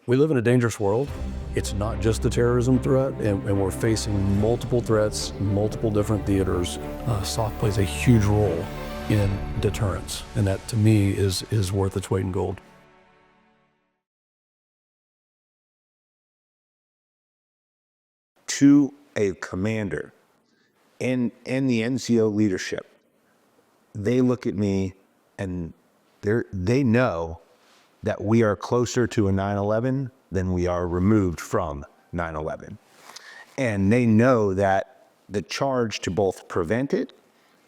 We live in a dangerous world. It's not just the terrorism threat, and we're facing multiple threats, multiple different theaters. SOC plays a huge role in deterrence, and that to me is worth its weight in gold. To a commander and the NCO leadership, they look at me and they know that we are closer to a 9/11 than we are removed from 9/11. And they know that the charge to both prevent it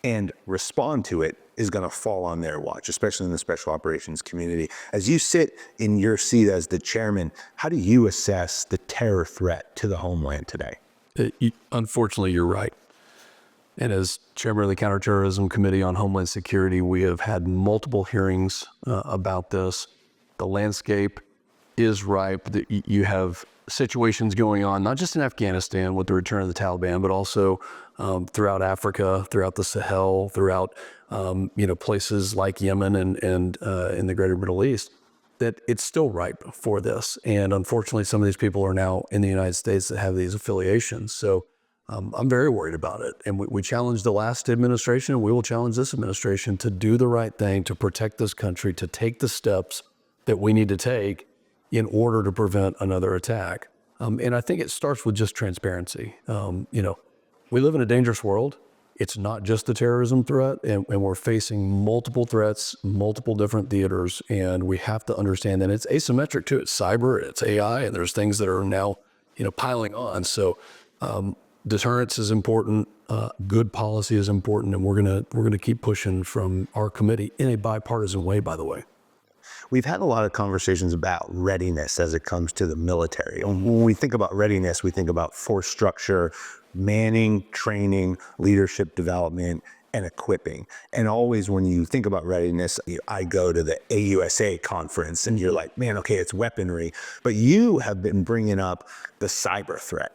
and respond to it is going to fall on their watch, especially in the special operations community. As you sit in your seat as the chairman, how do you assess the terror threat to the homeland today? Unfortunately, you're right. And as chairman of the Counterterrorism Committee on Homeland Security, we have had multiple hearings about this. The landscape is ripe. You have situations going on, not just in Afghanistan with the return of the Taliban, but also throughout Africa, throughout the Sahel, throughout places like Yemen and in the greater Middle East, that it's still ripe for this. And unfortunately, some of these people are now in the United States that have these affiliations. So I'm very worried about it. And we challenged the last administration, and we will challenge this administration to do the right thing, to protect this country, to take the steps that we need to take in order to prevent another attack. And I think it starts with just transparency. We live in a dangerous world. It's not just the terrorism threat, and we're facing multiple threats, multiple different theaters, and we have to understand that it's asymmetric too. It's cyber, it's AI, and there's things that are now, piling on. So deterrence is important. Good policy is important, and we're gonna keep pushing from our committee in a bipartisan way, by the way. We've had a lot of conversations about readiness as it comes to the military. When we think about readiness, we think about force structure, manning, training, leadership development, and equipping. And always when you think about readiness, I go to the AUSA conference and you're like, man, okay, it's weaponry. But you have been bringing up the cyber threat.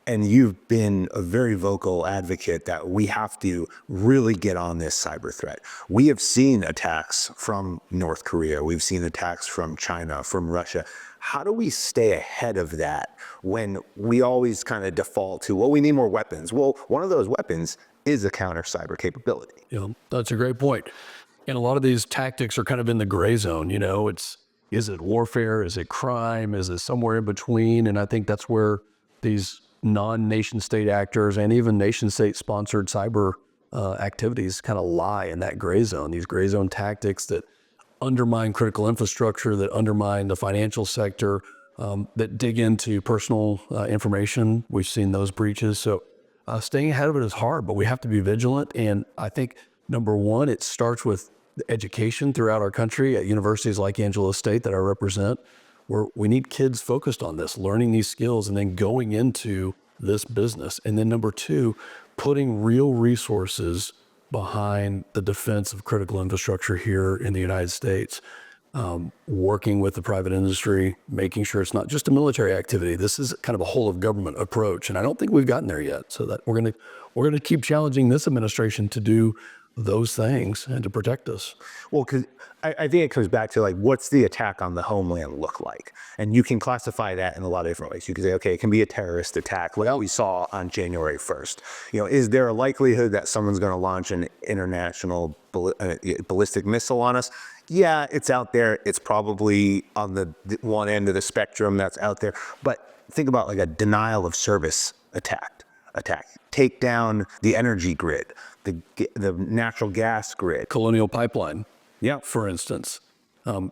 And you've been a very vocal advocate that we have to really get on this cyber threat. We have seen attacks from North Korea. We've seen attacks from China, from Russia. How do we stay ahead of that when we always kind of default to, well, we need more weapons? Well, one of those weapons is a counter cyber capability. That's a great point. And a lot of these tactics are kind of in the gray zone. Is it warfare? Is it crime? Is it somewhere in between? And I think that's where these non-nation state actors and even nation state sponsored cyber activities kind of lie in that gray zone, these gray zone tactics that undermine critical infrastructure, that undermine the financial sector, that dig into personal information. We've seen those breaches. So staying ahead of it is hard, but we have to be vigilant. And I think, number one, it starts with education throughout our country at universities like Angelo State that I represent, where we need kids focused on this, learning these skills and then going into this business. And then number two, putting real resources behind the defense of critical infrastructure here in the United States, working with the private industry, making sure it's not just a military activity. This is kind of a whole of government approach. And I don't think we've gotten there yet. So that we're gonna keep challenging this administration to do those things and to protect us. Well, because I think it comes back to what's the attack on the homeland look like? And you can classify that in a lot of different ways. You can say, okay, it can be a terrorist attack, like we saw on January 1st. Is there a likelihood that someone's going to launch an international ballistic missile on us? Yeah, it's out there. It's probably on the one end of the spectrum that's out there. But think about a denial of service attack. Take down the energy grid, the natural gas grid. Colonial Pipeline. Yeah. For instance,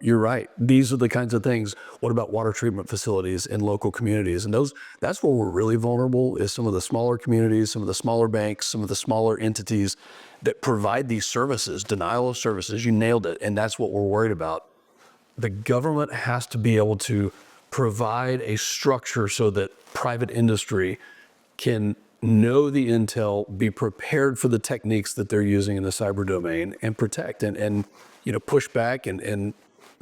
you're right. These are the kinds of things. What about water treatment facilities in local communities? And that's where we're really vulnerable, is some of the smaller communities, some of the smaller banks, some of the smaller entities that provide these services, denial of services. You nailed it. And that's what we're worried about. The government has to be able to provide a structure so that private industry can know the intel, be prepared for the techniques that they're using in the cyber domain, and protect and push back and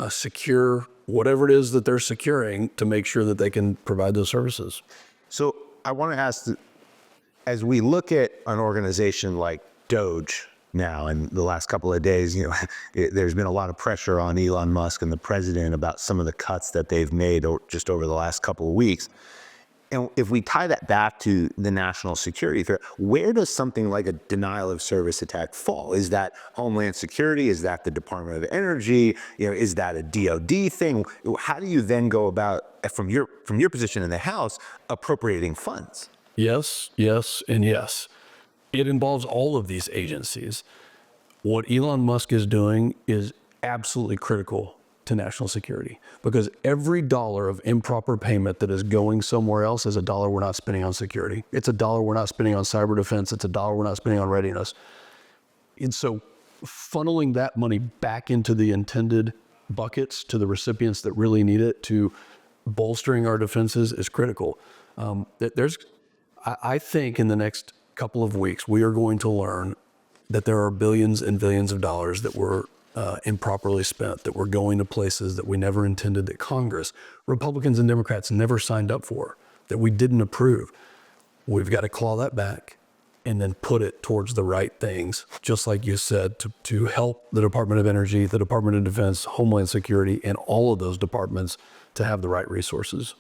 secure whatever it is that they're securing to make sure that they can provide those services. So I want to ask, as we look at an organization like DOGE now. And the last couple of days, there's been a lot of pressure on Elon Musk and the president about some of the cuts that they've made just over the last couple of weeks. And if we tie that back to the national security threat, where does something like a denial of service attack fall? Is that Homeland Security? Is that the Department of Energy? Is that a DOD thing? How do you then go about, from your position in the House, appropriating funds? Yes, yes, and yes. It involves all of these agencies. What Elon Musk is doing is absolutely critical to national security, because every dollar of improper payment that is going somewhere else is a dollar we're not spending on security. It's a dollar we're not spending on cyber defense. It's a dollar we're not spending on readiness. And so funneling that money back into the intended buckets to the recipients that really need it, to bolstering our defenses, is critical. I think in the next couple of weeks, we are going to learn that there are billions and billions of dollars that were improperly spent, that were going to places that we never intended, that Congress, Republicans and Democrats, never signed up for, that we didn't approve. We've got to claw that back and then put it towards the right things, just like you said, to help the Department of Energy, the Department of Defense, Homeland Security, and all of those departments to have the right resources.